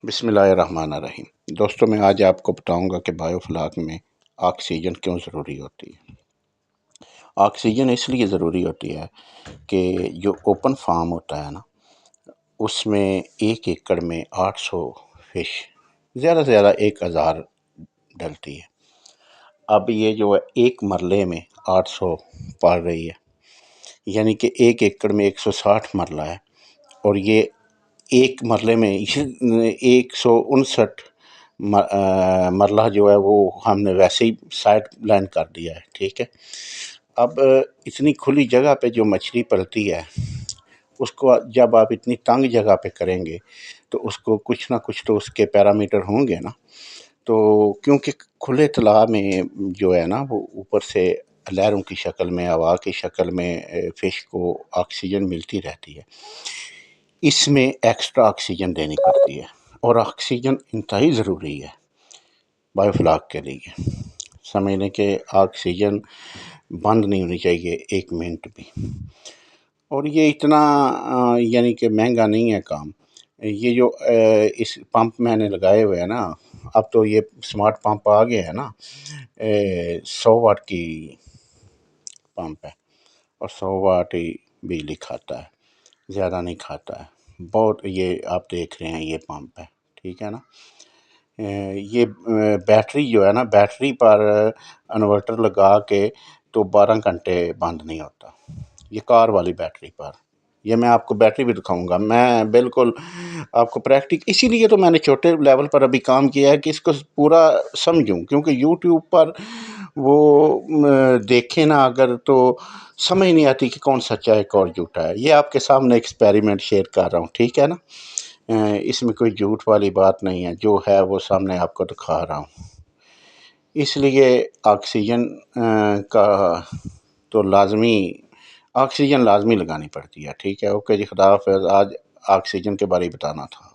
بسم اللہ الرحمن الرحیم۔ دوستوں میں آج آپ کو بتاؤں گا کہ بایو فلاک میں آکسیجن کیوں ضروری ہوتی ہے۔ آکسیجن اس لیے ضروری ہوتی ہے کہ جو اوپن فارم ہوتا ہے نا، اس میں 1 ایکڑ میں 800 فش، زیادہ سے زیادہ 1000 ڈلتی ہے۔ اب یہ جو ہے ایک مرلے میں 800 پال رہی ہے، یعنی کہ 1 ایکڑ میں 160 مرلہ ہے، اور یہ ایک مرلے میں 159 مرلہ جو ہے وہ ہم نے ویسے ہی سائڈ لائن کر دیا ہے، ٹھیک ہے۔ اب اتنی کھلی جگہ پہ جو مچھلی پلتی ہے، اس کو جب آپ اتنی تنگ جگہ پہ کریں گے تو اس کو کچھ نہ کچھ تو اس کے پیرامیٹر ہوں گے نا۔ تو کیونکہ کھلے تالاب میں جو ہے نا وہ اوپر سے لہروں کی شکل میں، ہوا کی شکل میں فش کو آکسیجن ملتی رہتی ہے، اس میں ایکسٹرا آکسیجن دینی پڑتی ہے، اور آکسیجن انتہائی ضروری ہے بایو فلاک کے لیے۔ سمجھنے کہ آکسیجن بند نہیں ہونی چاہیے 1 منٹ بھی، اور یہ اتنا یعنی کہ مہنگا نہیں ہے کام۔ یہ جو اس پمپ میں نے لگائے ہوئے ہیں نا، اب تو یہ سمارٹ پمپ آ گیا ہے نا، 100 واٹ کی پمپ ہے، اور 100 واٹ ہی بجلی کھاتا ہے، زیادہ نہیں کھاتا ہے بہت۔ یہ آپ دیکھ رہے ہیں یہ پمپ ہے، ٹھیک ہے نا۔ یہ بیٹری جو ہے نا، بیٹری پر انورٹر لگا کے تو 12 گھنٹے بند نہیں ہوتا، یہ کار والی بیٹری پر۔ یہ میں آپ کو بیٹری بھی دکھاؤں گا، میں بالکل آپ کو اسی لیے تو میں نے چھوٹے لیول پر ابھی کام کیا ہے کہ اس کو پورا سمجھوں، کیونکہ یوٹیوب پر وہ دیکھیں نا اگر تو سمجھ نہیں آتی کہ کون سچا ہے اور جھوٹا ہے۔ یہ آپ کے سامنے ایکسپیریمنٹ شیئر کر رہا ہوں، ٹھیک ہے نا۔ اس میں کوئی جھوٹ والی بات نہیں ہے، جو ہے وہ سامنے آپ کو دکھا رہا ہوں۔ اس لیے آکسیجن کا تو آکسیجن لازمی لگانی پڑتی ہے، ٹھیک ہے۔ اوکے جی، خدا حافظ۔ آج آکسیجن کے بارے میں بتانا تھا۔